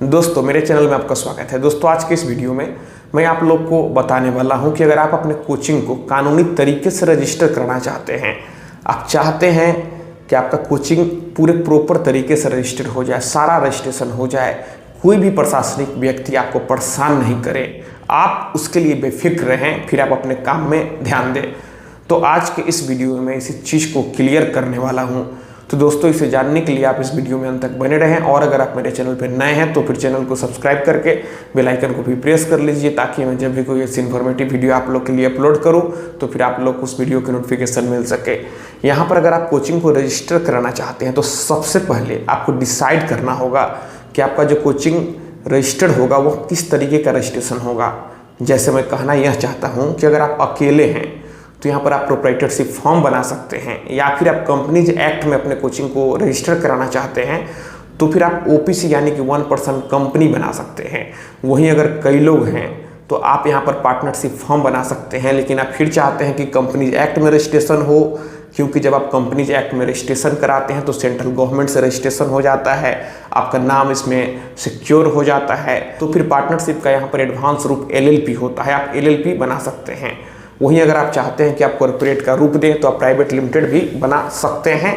दोस्तों मेरे चैनल में आपका स्वागत है। दोस्तों आज के इस वीडियो में मैं आप लोग को बताने वाला हूं कि अगर आप अपने कोचिंग को कानूनी तरीके से रजिस्टर करना चाहते हैं, आप चाहते हैं कि आपका कोचिंग पूरे प्रॉपर तरीके से रजिस्टर हो जाए, सारा रजिस्ट्रेशन हो जाए, कोई भी प्रशासनिक व्यक्ति आपको परेशान नहीं करे, आप उसके लिए बेफिक्र रहें, फिर आप अपने काम में ध्यान दें। तो आज के इस वीडियो में मैं इसी चीज़ को क्लियर करने वाला हूँ। तो दोस्तों इसे जानने के लिए आप इस वीडियो में अंत तक बने रहें, और अगर आप मेरे चैनल पर नए हैं तो फिर चैनल को सब्सक्राइब करके बेल आइकन को भी प्रेस कर लीजिए, ताकि मैं जब भी कोई ऐसी इन्फॉर्मेटिव वीडियो आप लोग के लिए अपलोड करूं तो फिर आप लोग को उस वीडियो की नोटिफिकेशन मिल सके। यहाँ पर अगर आप कोचिंग को रजिस्टर कराना चाहते हैं तो सबसे पहले आपको डिसाइड करना होगा कि आपका जो कोचिंग रजिस्टर्ड होगा वो किस तरीके का रजिस्ट्रेशन होगा। जैसे मैं कहना यह चाहता हूँ कि अगर आप अकेले हैं तो यहाँ पर आप प्रोप्राइटरशिप फॉर्म बना सकते हैं, या फिर आप कंपनीज एक्ट में अपने कोचिंग को रजिस्टर कराना चाहते हैं तो फिर आप ओपीसी यानी कि 1% कंपनी बना सकते हैं। वहीं अगर कई लोग हैं तो आप यहाँ पर पार्टनरशिप फॉर्म बना सकते हैं, लेकिन आप फिर चाहते हैं कि कंपनीज एक्ट में रजिस्ट्रेशन हो, क्योंकि जब आप कंपनीज एक्ट में रजिस्ट्रेशन कराते हैं तो सेंट्रल गवर्नमेंट से रजिस्ट्रेशन हो जाता है, आपका नाम इसमें सिक्योर हो जाता है। तो फिर पार्टनरशिप का यहाँ पर एडवांस रूप LLP होता है, आप LLP बना सकते हैं। वहीं अगर आप चाहते हैं कि आप कॉर्पोरेट का रूप दें तो आप प्राइवेट लिमिटेड भी बना सकते हैं,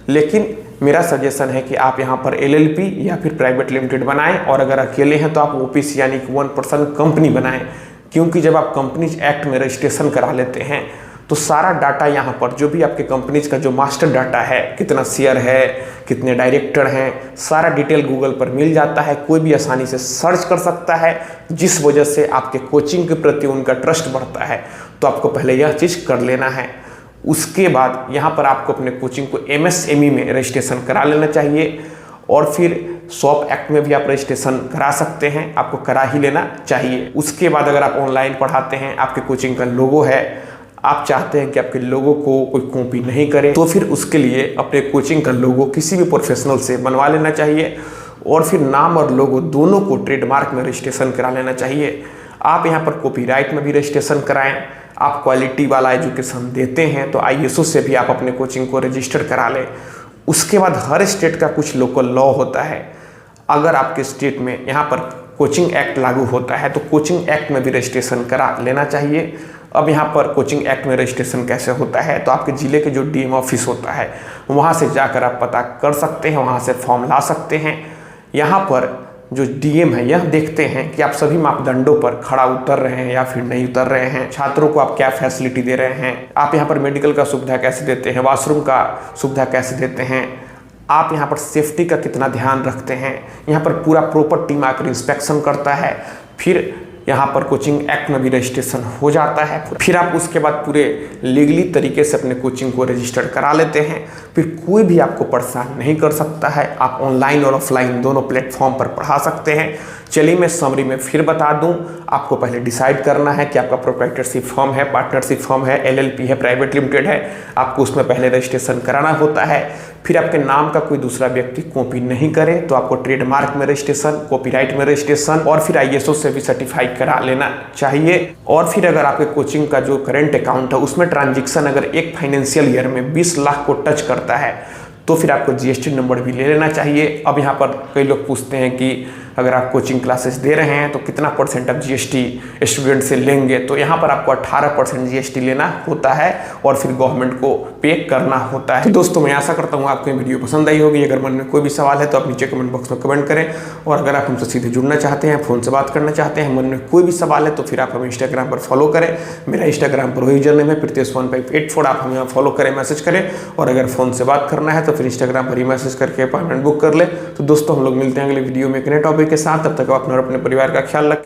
लेकिन मेरा सजेशन है कि आप यहाँ पर LLP या फिर प्राइवेट लिमिटेड बनाएं, और अगर अकेले हैं तो आप OPC यानी कि 1% कंपनी बनाएं, क्योंकि जब आप कंपनीज एक्ट में रजिस्ट्रेशन करा लेते हैं तो सारा डाटा यहाँ पर जो भी आपके कंपनीज का जो मास्टर डाटा है, कितना शेयर है, कितने डायरेक्टर हैं, सारा डिटेल गूगल पर मिल जाता है, कोई भी आसानी से सर्च कर सकता है, जिस वजह से आपके कोचिंग के प्रति उनका ट्रस्ट बढ़ता है। तो आपको पहले यह चीज़ कर लेना है। उसके बाद यहाँ पर आपको अपने कोचिंग को MSME में रजिस्ट्रेशन करा लेना चाहिए, और फिर SOP एक्ट में भी आप रजिस्ट्रेशन करा सकते हैं, आपको करा ही लेना चाहिए। उसके बाद अगर आप ऑनलाइन पढ़ाते हैं, आपके कोचिंग का लोगो है, आप चाहते हैं कि आपके लोगो को कोई कॉपी नहीं करे, तो फिर उसके लिए अपने कोचिंग का लोगो किसी भी प्रोफेशनल से बनवा लेना चाहिए, और फिर नाम और लोगो दोनों को ट्रेडमार्क में रजिस्ट्रेशन करा लेना चाहिए। आप यहाँ पर कॉपीराइट में भी रजिस्ट्रेशन कराएं। आप क्वालिटी वाला एजुकेशन देते हैं तो ISO से भी आप अपने कोचिंग को रजिस्टर करा लें। उसके बाद हर स्टेट का कुछ लोकल लॉ होता है। अगर आपके स्टेट में यहाँ पर कोचिंग एक्ट लागू होता है तो कोचिंग एक्ट में भी रजिस्ट्रेशन करा लेना चाहिए। अब यहाँ पर कोचिंग एक्ट में रजिस्ट्रेशन कैसे होता है, तो आपके ज़िले के जो DM ऑफिस होता है वहाँ से जाकर आप पता कर सकते हैं, वहाँ से फॉर्म ला सकते हैं। यहाँ पर जो DM है यह देखते हैं कि आप सभी मापदंडों पर खड़ा उतर रहे हैं या फिर नहीं उतर रहे हैं, छात्रों को आप क्या फैसिलिटी दे रहे हैं, आप यहाँ पर मेडिकल का सुविधा कैसे देते हैं, वॉशरूम का सुविधा कैसे देते हैं, आप यहाँ पर सेफ्टी का कितना ध्यान रखते हैं। यहाँ पर पूरा प्रॉपर टीम आकर इंस्पेक्शन करता है, फिर यहाँ पर कोचिंग एक्ट में भी रजिस्ट्रेशन हो जाता है। फिर आप उसके बाद पूरे लीगली तरीके से अपने कोचिंग को रजिस्टर करा लेते हैं, फिर कोई भी आपको परेशान नहीं कर सकता है। आप ऑनलाइन और ऑफलाइन दोनों प्लेटफॉर्म पर पढ़ा सकते हैं। चलिए मैं समरी में फिर बता दूं, आपको पहले डिसाइड करना है कि आपका प्रोप्राइटरशिप फॉर्म है, पार्टनरशिप फॉर्म है, LLP है, प्राइवेट लिमिटेड है, आपको उसमें पहले रजिस्ट्रेशन कराना होता है। फिर आपके नाम का कोई दूसरा व्यक्ति कॉपी नहीं करे तो आपको ट्रेडमार्क में रजिस्ट्रेशन, कॉपीराइट में रजिस्ट्रेशन, और फिर ISO से भी सर्टिफाई करा लेना चाहिए। और फिर अगर आपके कोचिंग का जो करेंट अकाउंट है उसमें ट्रांजेक्शन अगर एक फाइनेंशियल ईयर में 20 लाख को टच करता है तो फिर आपको GST नंबर भी ले लेना चाहिए। अब यहाँ पर कई लोग पूछते हैं कि अगर आप कोचिंग क्लासेस दे रहे हैं तो कितना % आप GST स्टूडेंट से लेंगे, तो यहाँ पर आपको 18% GST लेना होता है और फिर गवर्नमेंट को पे करना होता है। तो दोस्तों मैं आशा करता हूँ आपको ये वीडियो पसंद आई होगी। अगर मन में कोई भी सवाल है तो आप नीचे कमेंट बॉक्स में कमेंट करें, और अगर आप हमसे सीधे जुड़ना चाहते हैं, फ़ोन से बात करना चाहते हैं, मन में कोई भी सवाल है तो फिर आप हमें इंस्टाग्राम पर फॉलो करें। मेरा इंस्टाग्राम पर वही यूजर नेम है Pritesh1584, आप हमें फॉलो करें, मैसेज करें, और अगर फ़ोन से बात करना है तो फिर इंस्टाग्राम पर ही मैसेज करके अपॉइंटमेंट बुक कर ले। तो दोस्तों हम लोग मिलते हैं अगले वीडियो में एक नए टॉपिक के साथ। तब तक आप अपने परिवार का ख्याल रखें।